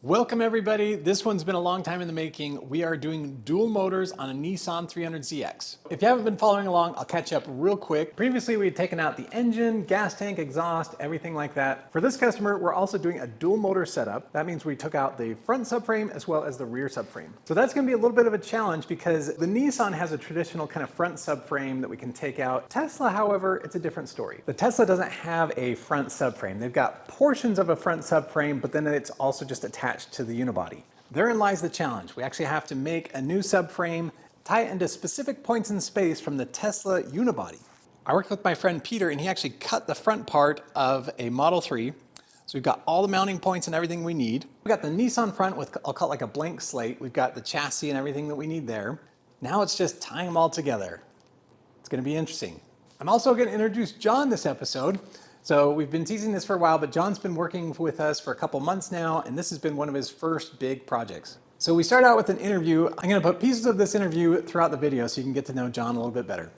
Welcome everybody. This one's been a long time in the making. We are doing dual motors on a Nissan 300ZX. If you haven't been following along, I'll catch you up real quick. Previously, we had taken out the engine, gas tank, exhaust, everything like that. For this customer, we're also doing a dual motor setup. That means we took out the front subframe as well as the rear subframe. So that's gonna be a little bit of a challenge because the Nissan has a traditional kind of front subframe that we can take out. Tesla, however, it's a different story. The Tesla doesn't have a front subframe. They've got portions of a front subframe, but then it's also just attached to the unibody. Therein lies the challenge. We actually have to make a new subframe, tie it into specific points in space from the Tesla unibody. I worked with my friend Peter and he actually cut the front part of a Model 3. So we've got all the mounting points and everything we need. We've got the Nissan front with, I'll call it like a blank slate. We've got the chassis and everything that we need there. Now it's just tying them all together. It's gonna be interesting. I'm also gonna introduce John this episode. So we've been teasing this for a while, but John's been working with us for a couple months now, and this has been one of his first big projects. So we start out with an interview. I'm gonna put pieces of this interview throughout the video so you can get to know John a little bit better.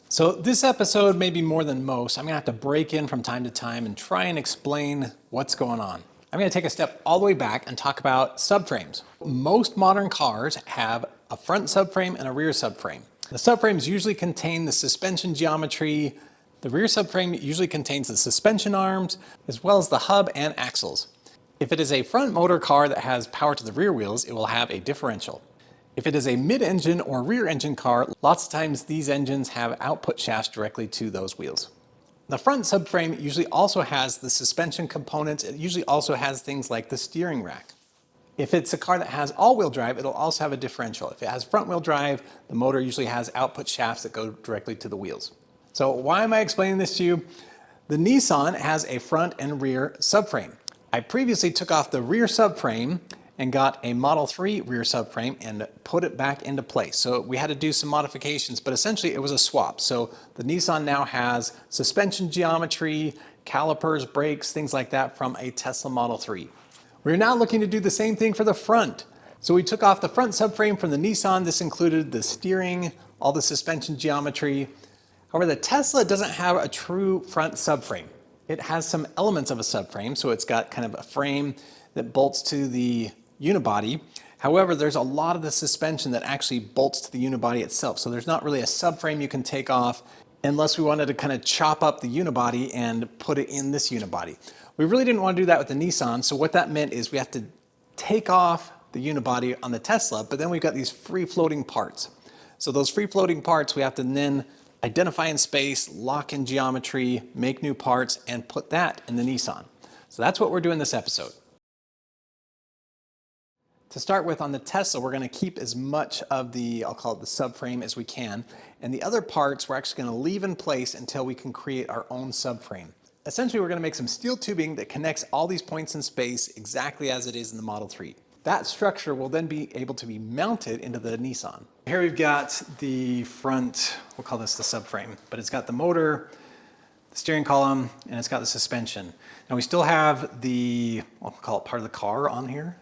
So this episode, maybe more than most, I'm gonna have to break in from time to time and try and explain what's going on. I'm gonna take a step all the way back and talk about subframes. Most modern cars have a front subframe and a rear subframe. The subframes usually contain the suspension geometry. The rear subframe usually contains the suspension arms, as well as the hub and axles. If it is a front motor car that has power to the rear wheels, it will have a differential. If it is a mid-engine or rear engine car, lots of times these engines have output shafts directly to those wheels. The front subframe usually also has the suspension components. It usually also has things like the steering rack. If it's a car that has all-wheel drive, it'll also have a differential. If it has front-wheel drive, the motor usually has output shafts that go directly to the wheels. So why am I explaining this to you? The Nissan has a front and rear subframe. I previously took off the rear subframe and got a Model 3 rear subframe and put it back into place. So we had to do some modifications, but essentially it was a swap. So the Nissan now has suspension geometry, calipers, brakes, things like that from a Tesla Model 3. We're now looking to do the same thing for the front. So we took off the front subframe from the Nissan. This included the steering, all the suspension geometry. However, the Tesla doesn't have a true front subframe. It has some elements of a subframe. So it's got kind of a frame that bolts to the unibody. However, there's a lot of the suspension that actually bolts to the unibody itself. So there's not really a subframe you can take off unless we wanted to kind of chop up the unibody and put it in this unibody. We really didn't want to do that with the Nissan. So what that meant is we have to take off the unibody on the Tesla, but then we've got these free floating parts. So those free floating parts we have to then identify in space, lock in geometry, make new parts, and put that in the Nissan. So that's what we're doing this episode. To start with, on the Tesla, we're gonna keep as much of the, I'll call it the subframe as we can. And the other parts we're actually gonna leave in place until we can create our own subframe. Essentially, we're gonna make some steel tubing that connects all these points in space exactly as it is in the Model 3. That structure will then be able to be mounted into the Nissan. Here we've got the front, we'll call this the subframe, but it's got the motor, the steering column, and it's got the suspension. Now we still have the, I'll call it part of the car on here,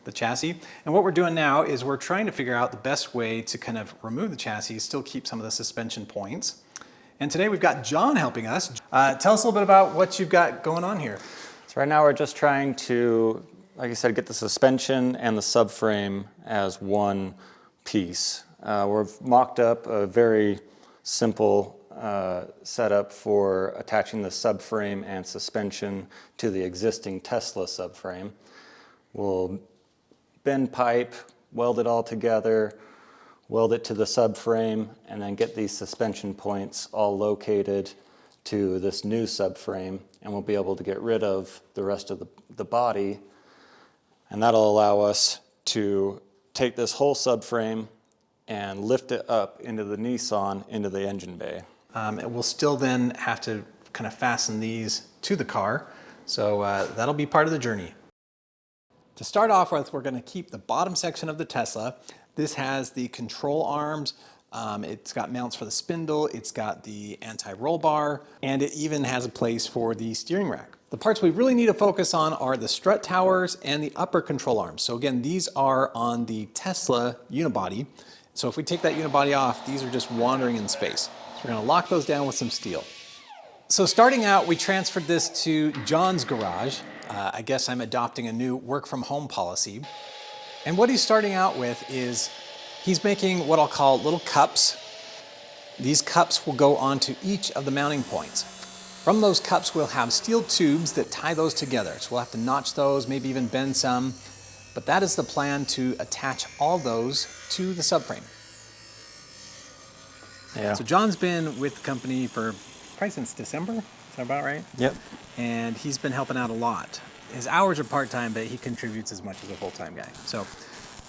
the chassis. And what we're doing now is we're trying to figure out the best way to kind of remove the chassis, still keep some of the suspension points. And today we've got John helping us. Tell us a little bit about what you've got going on here. So right now we're just trying to, like I said, get the suspension and the subframe as one piece. We've mocked up a very simple setup for attaching the subframe and suspension to the existing Tesla subframe. We'll bend pipe, weld it all together, weld it to the subframe, and then get these suspension points all located to this new subframe, and we'll be able to get rid of the rest of the body, and that'll allow us to take this whole subframe and lift it up into the Nissan, into the engine bay. And we'll still then have to kind of fasten these to the car, so that'll be part of the journey. To start off with, we're going to keep the bottom section of the Tesla. This has the control arms, it's got mounts for the spindle, it's got the anti-roll bar, and it even has a place for the steering rack. The parts we really need to focus on are the strut towers and the upper control arms. So again, these are on the Tesla unibody. So if we take that unibody off, these are just wandering in space. So we're going to lock those down with some steel. So starting out, we transferred this to John's garage. I guess I'm adopting a new work from home policy. And what he's starting out with is he's making what I'll call little cups. These cups will go onto each of the mounting points. From those cups, we'll have steel tubes that tie those together. So we'll have to notch those, maybe even bend some. But that is the plan, to attach all those to the subframe. Yeah. So John's been with the company for probably since December. Is that about right? Yep. And he's been helping out a lot. His hours are part-time, but he contributes as much as a full-time guy. So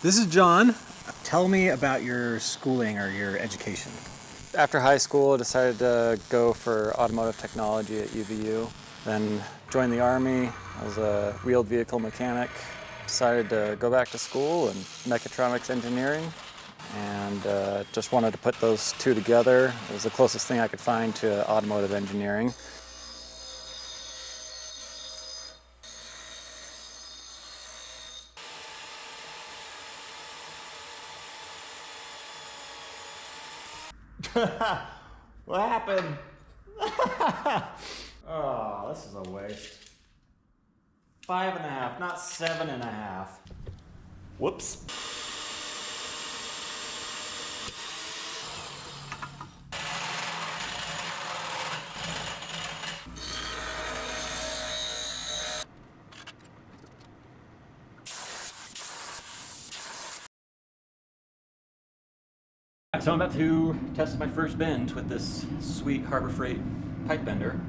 this is John. Tell me about your schooling or your education. After high school, I decided to go for automotive technology at UVU. Then joined the Army. I was a wheeled vehicle mechanic. Decided to go back to school in mechatronics engineering, and just wanted to put those two together. It was the closest thing I could find to automotive engineering. What happened? Oh, this is a waste. 5.5, not 7.5. Whoops. So I'm about to test my first bend with this sweet Harbor Freight pipe bender.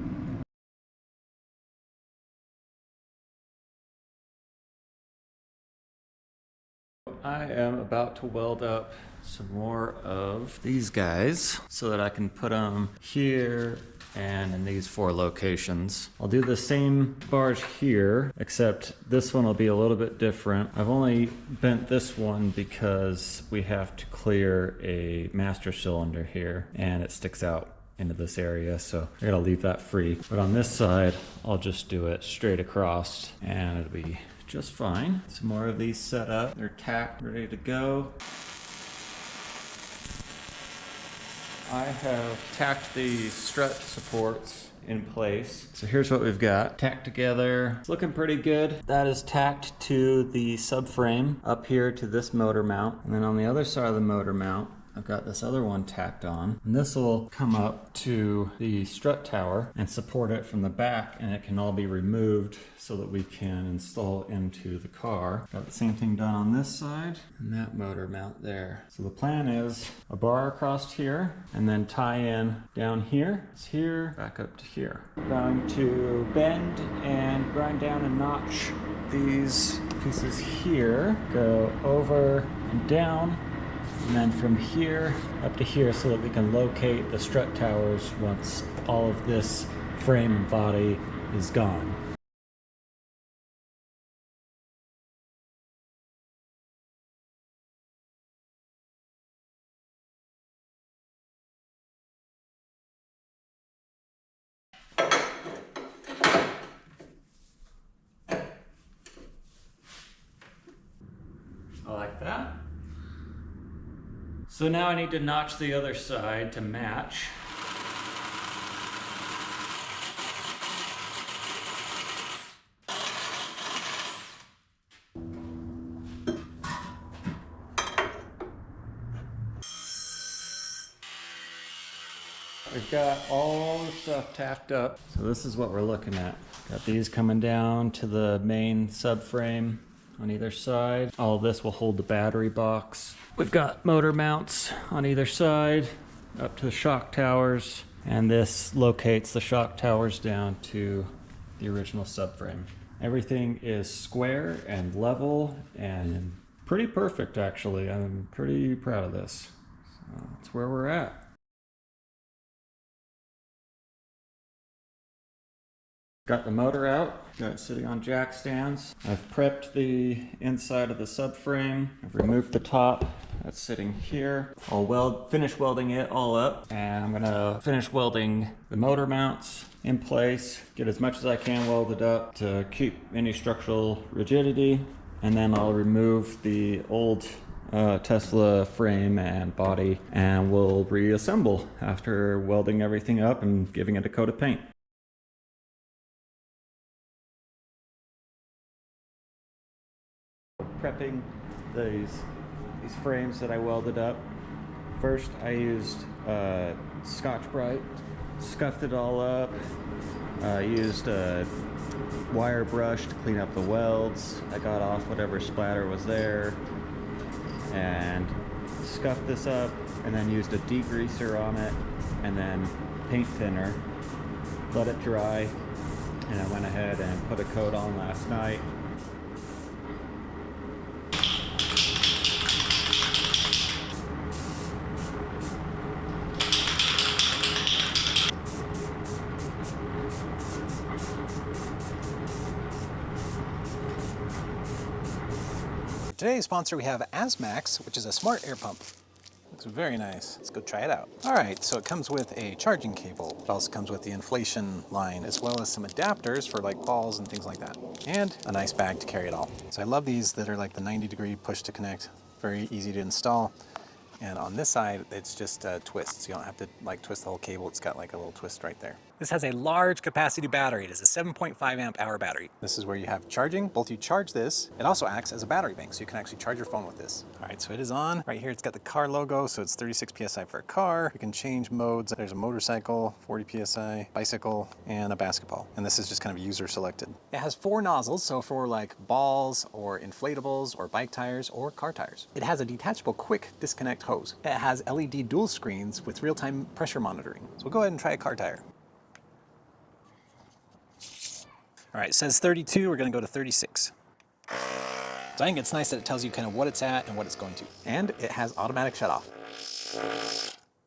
I am about to weld up some more of these guys so that I can put them here and in these 4 locations. I'll do the same bars here, except this one will be a little bit different. I've only bent this one because we have to clear a master cylinder here and it sticks out into this area, so I gotta leave that free. But on this side, I'll just do it straight across and it'll be just fine. Some more of these set up. They're tacked, ready to go. I have tacked the strut supports in place. So here's what we've got tacked together. It's looking pretty good. That is tacked to the subframe up here to this motor mount. And then on the other side of the motor mount, I've got this other one tacked on, and this will come up to the strut tower and support it from the back, and it can all be removed so that we can install into the car. Got the same thing done on this side and that motor mount there. So the plan is a bar across here and then tie in down here. It's here, back up to here. I'm going to bend and grind down and notch these pieces here, go over and down, and then from here up to here so that we can locate the strut towers once all of this frame and body is gone. I like that. So now I need to notch the other side to match. We've got all the stuff tacked up. So this is what we're looking at. Got these coming down to the main subframe on either side. All of this will hold the battery box. We've got motor mounts on either side up to the shock towers, and this locates the shock towers down to the original subframe. Everything is square and level and pretty perfect, actually. I'm pretty proud of this. So that's where we're at. Got the motor out, got it sitting on jack stands. I've prepped the inside of the subframe. I've removed the top, that's sitting here. I'll finish welding it all up, and I'm gonna finish welding the motor mounts in place, get as much as I can welded up to keep any structural rigidity, and then I'll remove the old Tesla frame and body, and we'll reassemble after welding everything up and giving it a coat of paint. prepping these frames that I welded up. First, I used Scotch-Brite, scuffed it all up. Used a wire brush to clean up the welds. I got off whatever splatter was there and scuffed this up, and then used a degreaser on it, and then paint thinner. Let it dry, and I went ahead and put a coat on last night. Today's sponsor, we have Asmax, which is a smart air pump. Looks very nice. Let's go try it out. All right, so it comes with a charging cable. It also comes with the inflation line, as well as some adapters for like balls and things like that. And a nice bag to carry it all. So I love these that are like the 90-degree push to connect. Very easy to install. And on this side, it's just twists. You don't have to like twist the whole cable. It's got like a little twist right there. This has a large capacity battery. It is a 7.5 amp hour battery. This is where you have charging. Both you charge this. It also acts as a battery bank, so you can actually charge your phone with this. All right, so it is on. Right here, it's got the car logo, so it's 36 PSI for a car. You can change modes. There's a motorcycle, 40 PSI, bicycle, and a basketball. And this is just kind of user selected. It has 4 nozzles, so for like balls or inflatables or bike tires or car tires. It has a detachable quick disconnect hose. It has LED dual screens with real-time pressure monitoring. So we'll go ahead and try a car tire. All right, it says 32, we're gonna go to 36. So I think it's nice that it tells you kind of what it's at and what it's going to. And it has automatic shut off.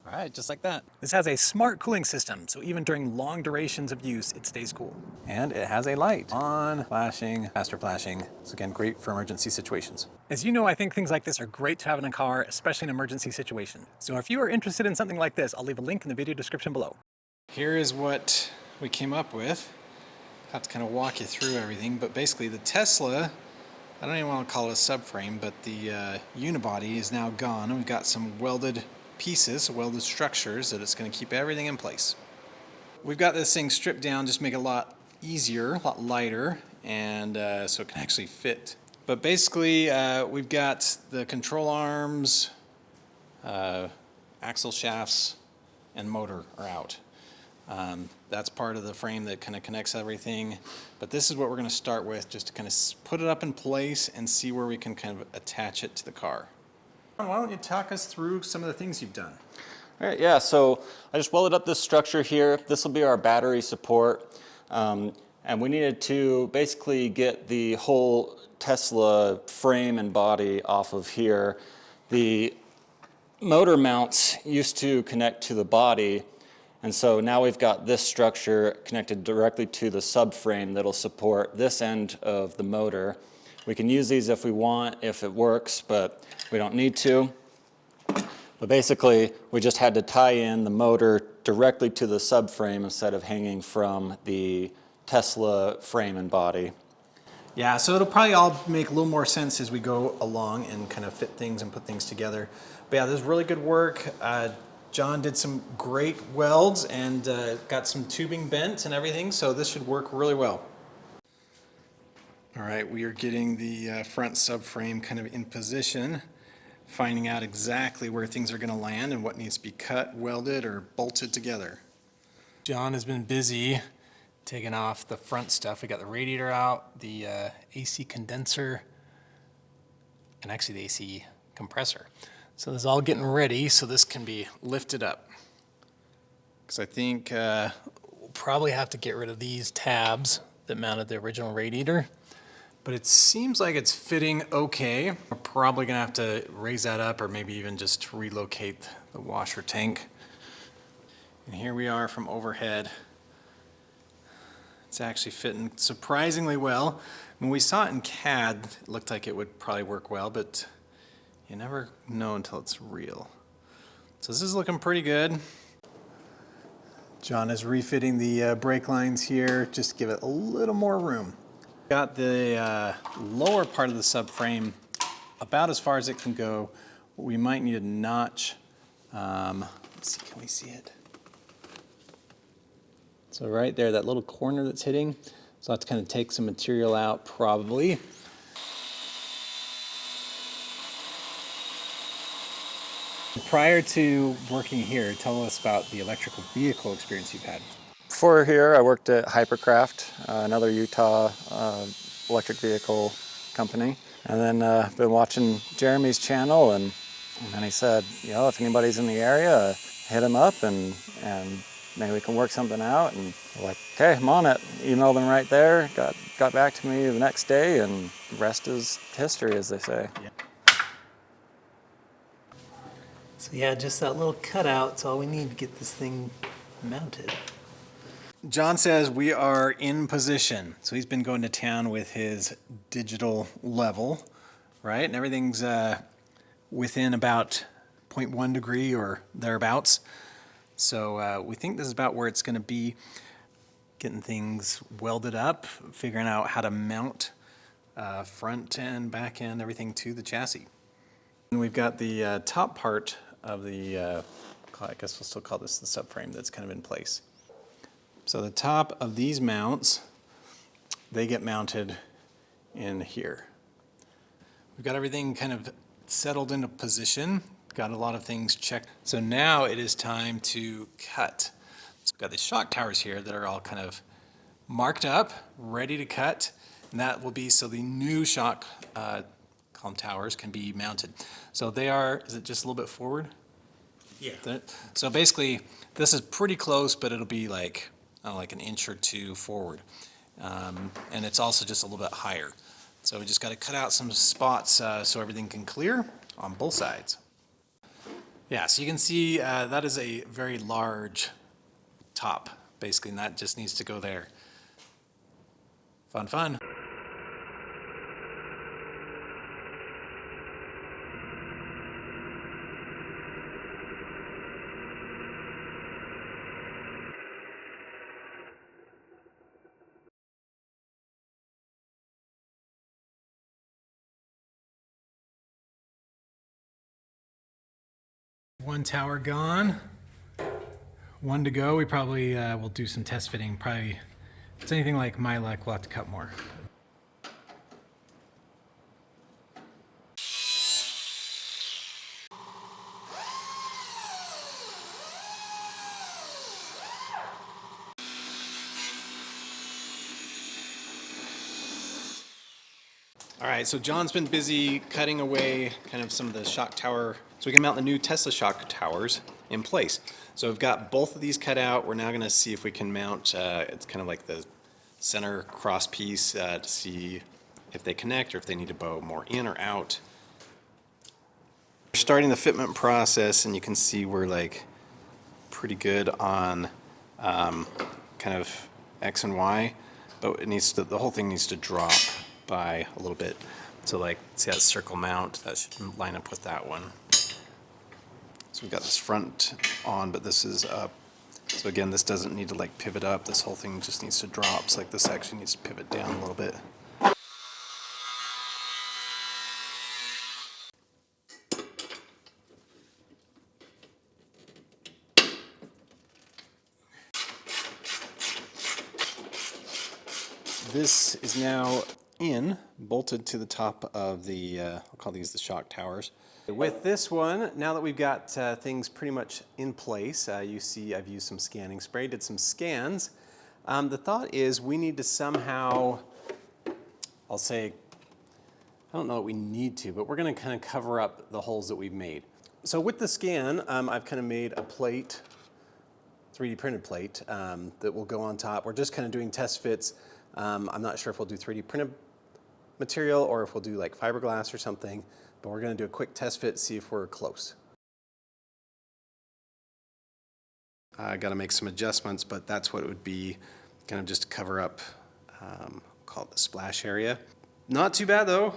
All right, just like that. This has a smart cooling system, so even during long durations of use, it stays cool. And it has a light. On, flashing, faster flashing. So again, great for emergency situations. As you know, I think things like this are great to have in a car, especially in an emergency situation. So if you are interested in something like this, I'll leave a link in the video description below. Here is what we came up with. Have to kind of walk you through everything, but basically the Tesla, I don't even want to call it a subframe, but the unibody is now gone, and we've got some welded pieces, welded structures that it's going to keep everything in place. We've got this thing stripped down, just make it a lot easier, a lot lighter, and so it can actually fit. But basically, we've got the control arms, axle shafts, and motor are out. That's part of the frame that kind of connects everything. But this is what we're going to start with, just to kind of put it up in place and see where we can kind of attach it to the car. Why don't you talk us through some of the things you've done? All right, yeah, so I just welded up this structure here. This will be our battery support. And we needed to basically get the whole Tesla frame and body off of here. The motor mounts used to connect to the body, and so now we've got this structure connected directly to the subframe that'll support this end of the motor. We can use these if we want, if it works, but we don't need to. But basically, we just had to tie in the motor directly to the subframe instead of hanging from the Tesla frame and body. Yeah, so it'll probably all make a little more sense as we go along and kind of fit things and put things together. But yeah, this is really good work. John did some great welds and got some tubing bent and everything, so this should work really well. All right, we are getting the front subframe kind of in position, finding out exactly where things are going to land and what needs to be cut, welded, or bolted together. John has been busy taking off the front stuff. We got the radiator out, the AC condenser, and actually the AC compressor. So this is all getting ready so this can be lifted up. Because I think we'll probably have to get rid of these tabs that mounted the original radiator. But it seems like it's fitting okay. We're probably gonna have to raise that up or maybe even just relocate the washer tank. And here we are from overhead. It's actually fitting surprisingly well. When we saw it in CAD, it looked like it would probably work well, but you never know until it's real. So this is looking pretty good. John is refitting the brake lines here, just to give it a little more room. Got the lower part of the subframe about as far as it can go. We might need a notch. Let's see, can we see it? So right there, that little corner that's hitting. So I'll have to kind of take some material out probably. prior to working here, tell us about the electrical vehicle experience you've had. Before here, I worked at Hypercraft, another Utah electric vehicle company. And then been watching Jeremy's channel, and he said, you know, if anybody's in the area, hit him up and maybe we can work something out. And we're like, okay, I'm on it. Emailed him right there, got back to me the next day, and the rest is history, as they say. Yeah. So yeah, just that little cutout's all we need to get this thing mounted. John says we are in position. So he's been going to town with his digital level, right? And everything's within about 0.1 degree or thereabouts. So we think this is about where it's going to be. Getting things welded up, figuring out how to mount front end, back end, everything to the chassis. And we've got the top part of the, I guess we'll still call this the subframe, that's kind of in place. So the top of these mounts, they get mounted in here. We've got everything kind of settled into position, got a lot of things checked. So now it is time to cut. So we've got these shock towers here that are all kind of marked up, ready to cut, and that will be so the new shock column towers can be mounted. So they are, is it just a little bit forward? Yeah. So basically, this is pretty close, but it'll be like, I don't know, like an inch or two forward. And it's also just a little bit higher. So we just got to cut out some spots so everything can clear on both sides. Yeah, so you can see that is a very large top, basically, and that just needs to go there. Fun, fun. One tower gone, one to go. We probably will do some test fitting. Probably, if it's anything like my luck, we'll have to cut more. All right, so John's been busy cutting away kind of some of the shock tower, so we can mount the new Tesla shock towers in place. So we've got both of these cut out. We're now gonna see if we can mount, it's kind of like the center cross piece to see if they connect or if they need to bow more in or out. We're starting the fitment process, and you can see we're like pretty good on kind of X and Y, but it needs to, the whole thing needs to drop by a little bit. So like, see that circle mount, that should line up with that one. So we've got this front on, but this is up. So again, this doesn't need to like pivot up. This whole thing just needs to drop. So like this section needs to pivot down a little bit. This is now bolted to the top of the, I'll call these the shock towers. With this one, now that we've got things pretty much in place, you see I've used some scanning spray, did some scans. The thought is we need to somehow, I'll say, I don't know what we need to, but we're gonna kind of cover up the holes that we've made. So with the scan, I've kind of made a plate, 3D printed plate, that will go on top. We're just kind of doing test fits. I'm not sure if we'll do 3D printed material or if we'll do like fiberglass or something, but we're gonna do a quick test fit, see if we're close. I gotta make some adjustments, but that's what it would be, kind of just to cover up, call it the splash area. Not too bad though.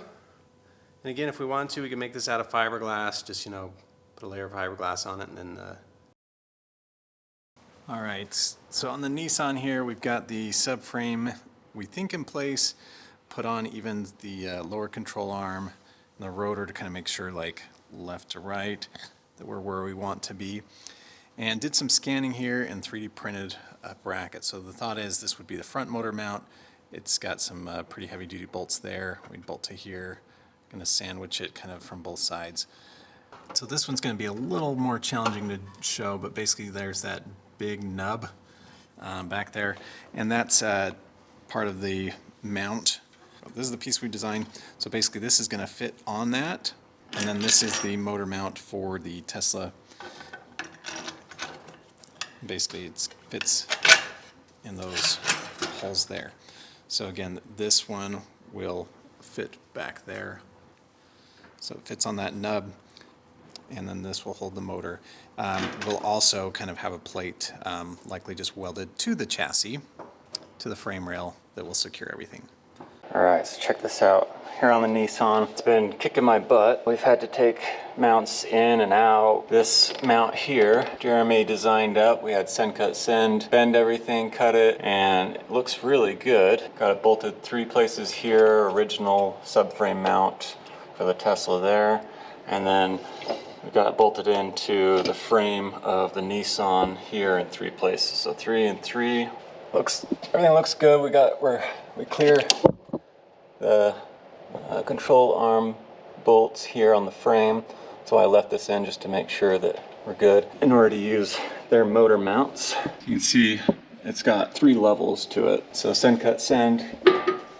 And again, if we want to, we can make this out of fiberglass, just, you know, put a layer of fiberglass on it and then All right, so on the Nissan here, we've got the subframe, we think, in place, put on even the lower control arm and the rotor to kind of make sure, like, left to right, that we're where we want to be. And did some scanning here and 3D printed a bracket. So the thought is this would be the front motor mount. It's got some pretty heavy duty bolts there. We'd bolt to here, gonna sandwich it kind of from both sides. So this one's going to be a little more challenging to show, but basically there's that big nub back there, and that's part of the mount. This is the piece we designed. So basically this is going to fit on that, and then this is the motor mount for the Tesla. Basically it fits in those holes there. So again, this one will fit back there. So it fits on that nub, and then this will hold the motor. We'll also kind of have a plate, likely just welded to the chassis, to the frame rail, that will secure everything. All right, so check this out. Here on the Nissan, it's been kicking my butt. We've had to take mounts in and out. This mount here, Jeremy designed up. We had send, cut, send, bend everything, cut it, and it looks really good. Got it bolted 3 places here, original subframe mount for the Tesla there. And then we got it bolted into the frame of the Nissan here in 3 places. So 3 and 3. Everything looks good. We clear the control arm bolts here on the frame. So I left this in just to make sure that we're good. In order to use their motor mounts, you can see it's got 3 levels to it. So send, cut, send.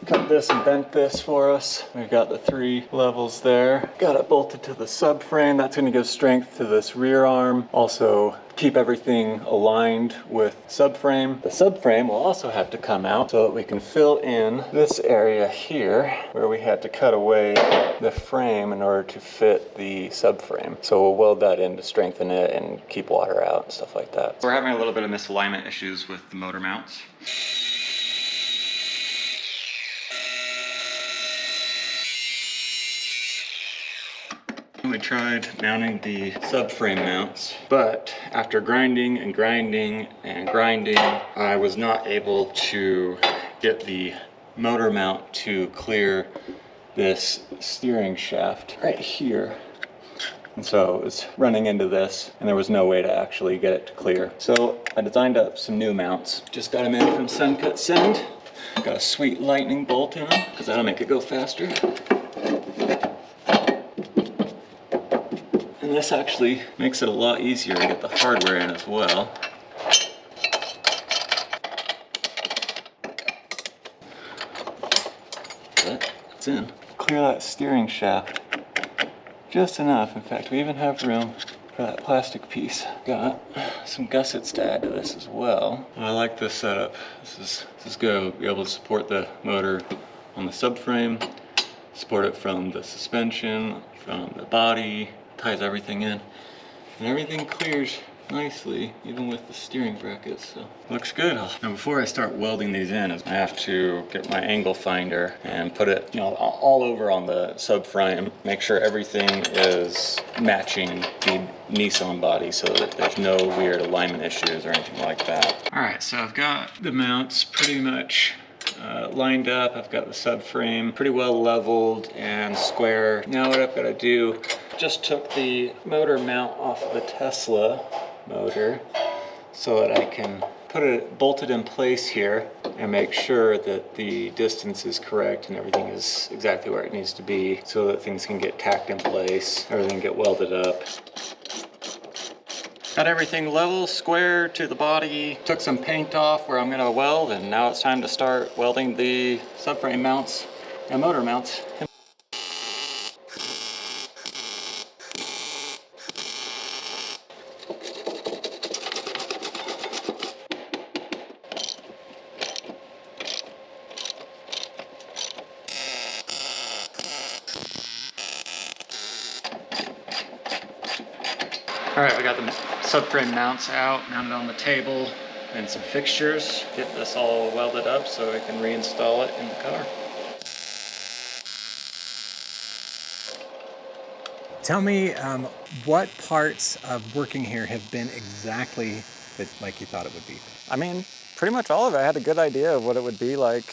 Cut this and bent this for us. We've got the 3 levels there. Got it bolted to the subframe. That's going to give strength to this rear arm. Also keep everything aligned with subframe. The subframe will also have to come out so that we can fill in this area here where we had to cut away the frame in order to fit the subframe. So we'll weld that in to strengthen it and keep water out and stuff like that. We're having a little bit of misalignment issues with the motor mounts. We tried mounting the subframe mounts, but after grinding and grinding and grinding, I was not able to get the motor mount to clear this steering shaft right here. And so it was running into this, and there was no way to actually get it to clear. So I designed up some new mounts. Just got them in from Send Cut Send. Got a sweet lightning bolt in them, because that'll make it go faster. And this actually makes it a lot easier to get the hardware in as well. But it's in. Clear that steering shaft just enough. In fact, we even have room for that plastic piece. Got some gussets to add to this as well. I like this setup. This is good. We'll be able to support the motor on the subframe, support it from the suspension, from the body. Ties everything in, and everything clears nicely, even with the steering brackets, so looks good. Now before I start welding these in, I have to get my angle finder and put it, all over on the subframe, make sure everything is matching the Nissan body so that there's no weird alignment issues or anything like that. All right, so I've got the mounts pretty much lined up. I've got the subframe pretty well leveled and square. Now what I've got to do, just took the motor mount off of the Tesla motor so that I can put it bolted in place here and make sure that the distance is correct and everything is exactly where it needs to be so that things can get tacked in place, everything get welded up. Got everything level, square to the body. Took some paint off where I'm gonna weld, and now it's time to start welding the subframe mounts and motor mounts. All right, we got the subframe mounts out, mounted on the table, and some fixtures. Get this all welded up so I can reinstall it in the car. Tell me what parts of working here have been exactly like you thought it would be? I mean, pretty much all of it. I had a good idea of what it would be like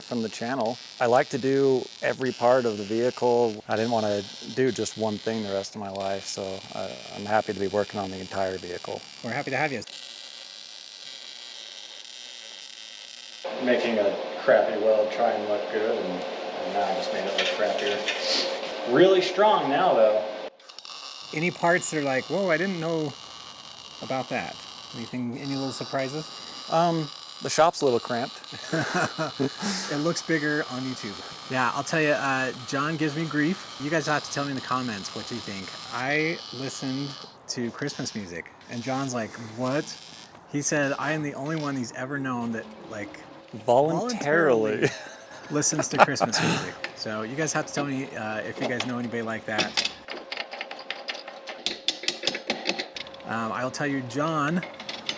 from the channel. I like to do every part of the vehicle. I didn't want to do just one thing the rest of my life, so I'm happy to be working on the entire vehicle. We're happy to have you. Making a crappy weld try and look good, and now I just made it look crappier. Really strong now though. Any parts that are like, whoa, I didn't know about that? Any little surprises? The shop's a little cramped. It looks bigger on YouTube. Yeah, I'll tell you, John gives me grief. You guys have to tell me in the comments what you think. I listened to Christmas music, and John's like, what? He said, I am the only one he's ever known that, like, Voluntarily. listens to Christmas music. So you guys have to tell me if you guys know anybody like that. I'll tell you, John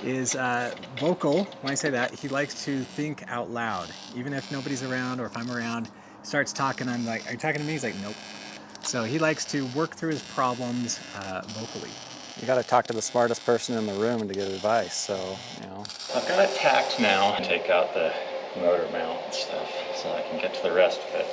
is vocal. When I say that, he likes to think out loud. Even if nobody's around or if I'm around, he starts talking, I'm like, are you talking to me? He's like, nope. So he likes to work through his problems vocally. You got to talk to the smartest person in the room to get advice, so, you know. I've got it tacked now. Take out the motor mount and stuff so I can get to the rest of it.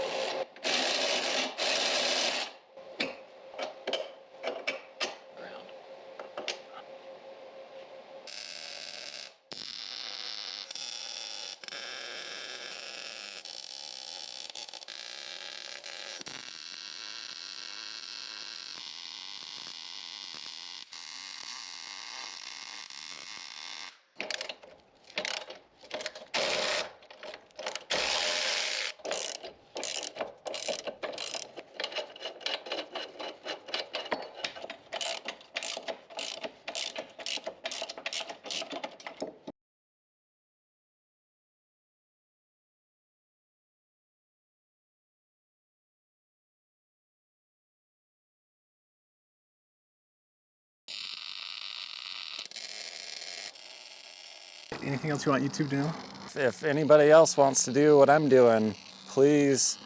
Anything else you want YouTube to know? If anybody else wants to do what I'm doing, please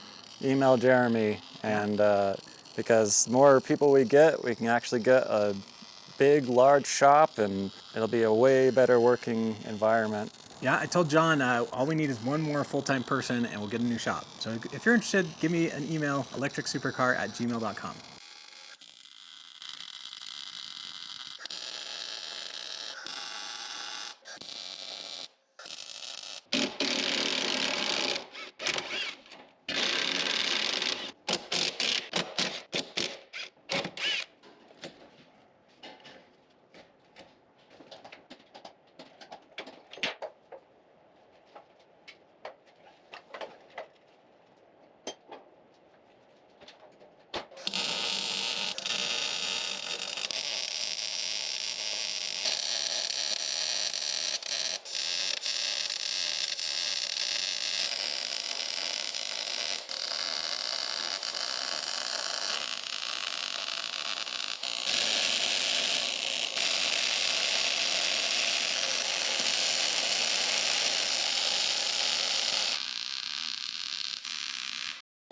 email Jeremy, and because the more people we can actually get a big, large shop, and it'll be a way better working environment. Yeah, I told John all we need is one more full-time person and we'll get a new shop. So if you're interested, give me an email, electricsupercar@gmail.com.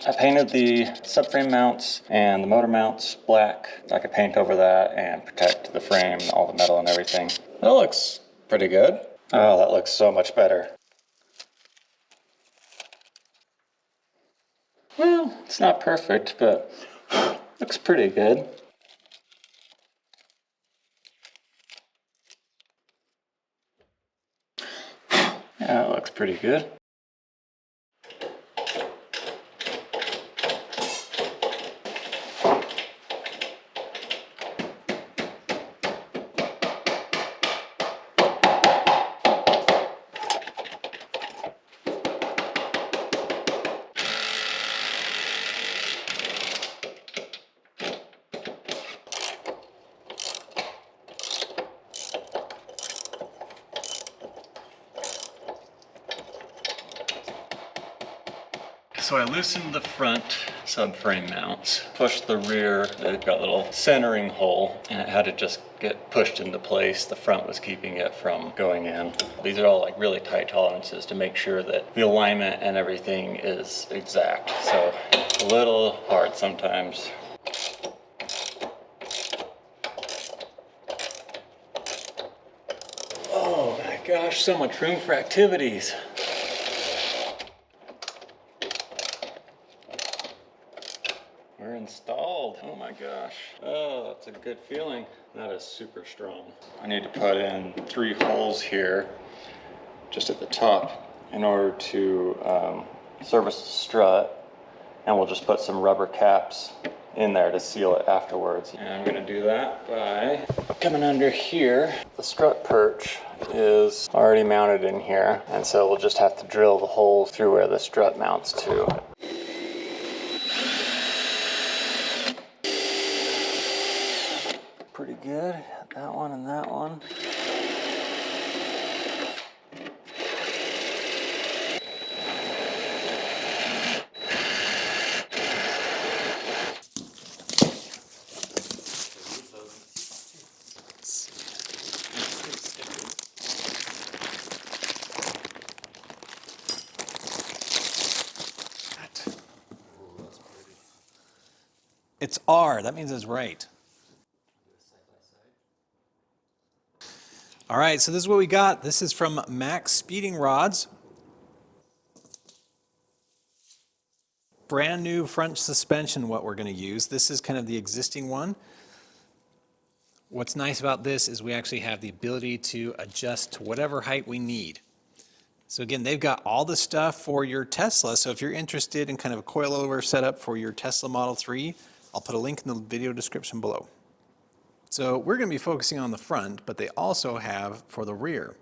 I painted the subframe mounts and the motor mounts black. I could paint over that and protect the frame, all the metal and everything. That looks pretty good. Oh, that looks so much better. Well, it's not perfect, but looks pretty good. Yeah, it looks pretty good. So I loosened the front subframe mounts, pushed the rear, they've got a little centering hole, and it had to just get pushed into place. The front was keeping it from going in. These are all like really tight tolerances to make sure that the alignment and everything is exact. So a little hard sometimes. Oh my gosh, so much room for activities. We're installed. Oh my gosh. Oh, that's a good feeling. That is super strong. I need to put in 3 holes here, just at the top, in order to service the strut. And we'll just put some rubber caps in there to seal it afterwards. And I'm gonna do that by coming under here. The strut perch is already mounted in here, and so we'll just have to drill the hole through where the strut mounts to. Pretty good, that one and that one. It's R, that means it's right. All right, so this is what we got. This is from Max Speeding Rods. Brand new front suspension, what we're gonna use. This is kind of the existing one. What's nice about this is we actually have the ability to adjust to whatever height we need. So again, they've got all the stuff for your Tesla. So if you're interested in kind of a coilover setup for your Tesla Model 3, I'll put a link in the video description below. So we're going to be focusing on the front, but they also have for the rear.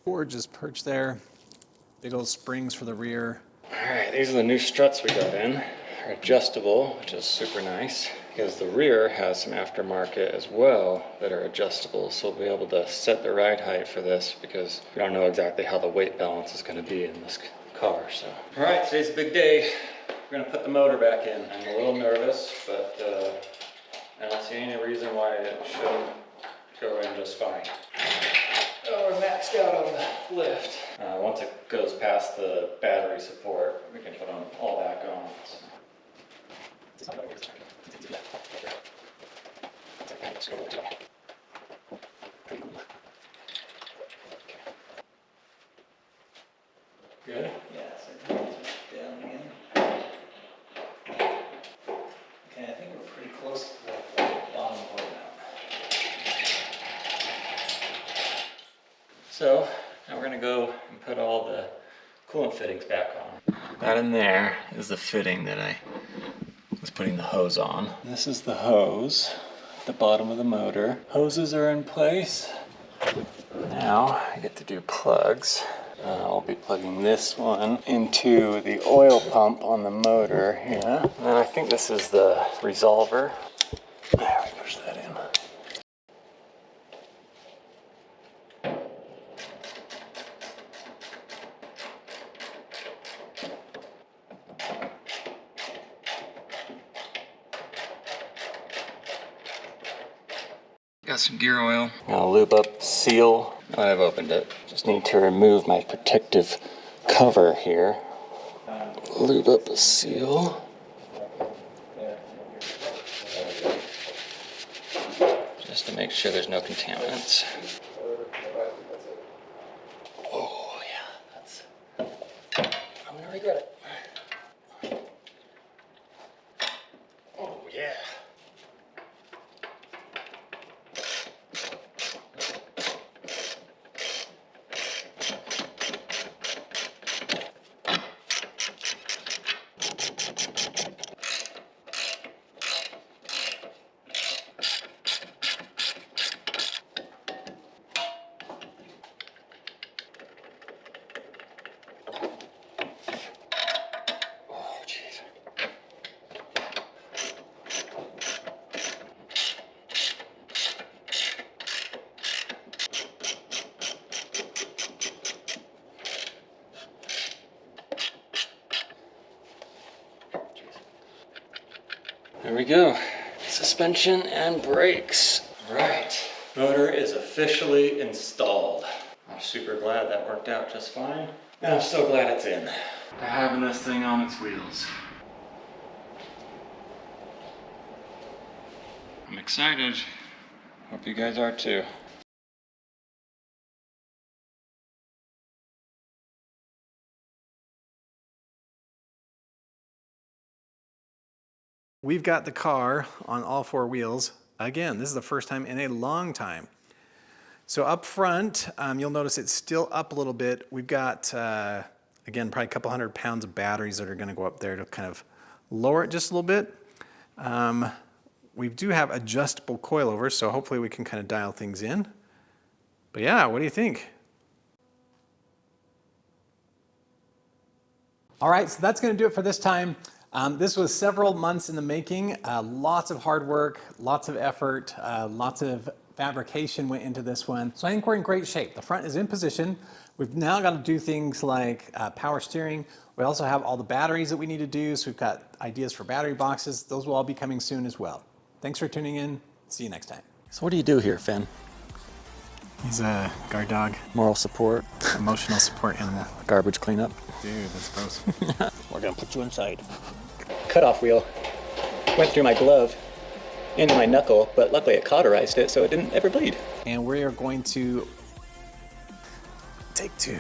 Gorgeous perch there, big old springs for the rear. All right, these are the new struts we got in. They're adjustable, which is super nice, because the rear has some aftermarket as well that are adjustable, so we'll be able to set the ride height for this because we don't know exactly how the weight balance is going to be in this car. So, all right, today's a big day. We're going to put the motor back in. I'm a little nervous, but I don't see any reason why it shouldn't go in just fine. Oh, we're maxed out on the lift. Once it goes past the battery support, we can put them all back on. Good? Yeah, so down again. Okay, I think we're pretty close to the bottom part now. So, now we're gonna go and put all the coolant fittings back on. That in there is the fitting that I was putting the hose on. This is the hose at the bottom of the motor. Hoses are in place. Now I get to do plugs. I'll be plugging this one into the oil pump on the motor here. And then I think this is the resolver. There, we push that in. Got some gear oil. Now lube up seal. I've opened it. Just need to remove my protective cover here. Lube up the seal. Just to make sure there's no contaminants. Oh yeah, that's... I'm gonna regret it. Oh yeah. There we go. Suspension and brakes. All right, motor is officially installed. I'm super glad that worked out just fine. And I'm so glad it's in. Having this thing on its wheels. I'm excited. Hope you guys are too. We've got the car on all four wheels. Again, this is the first time in a long time. So up front, you'll notice it's still up a little bit. We've got, again, probably a couple 100 pounds of batteries that are gonna go up there to kind of lower it just a little bit. We do have adjustable coilovers, so hopefully we can kind of dial things in. But yeah, what do you think? All right, so that's going to do it for this time. This was several months in the making, lots of hard work, lots of effort, lots of fabrication went into this one. So I think we're in great shape. The front is in position. We've now got to do things like power steering. We also have all the batteries that we need to do. So we've got ideas for battery boxes. Those will all be coming soon as well. Thanks for tuning in. See you next time. So what do you do here, Finn? He's a guard dog, Moral support, emotional support animal. garbage cleanup. Dude, that's gross. We're gonna put you inside. Cutoff wheel went through my glove into my knuckle, but luckily it cauterized it so it didn't ever bleed. And we are going to take 2.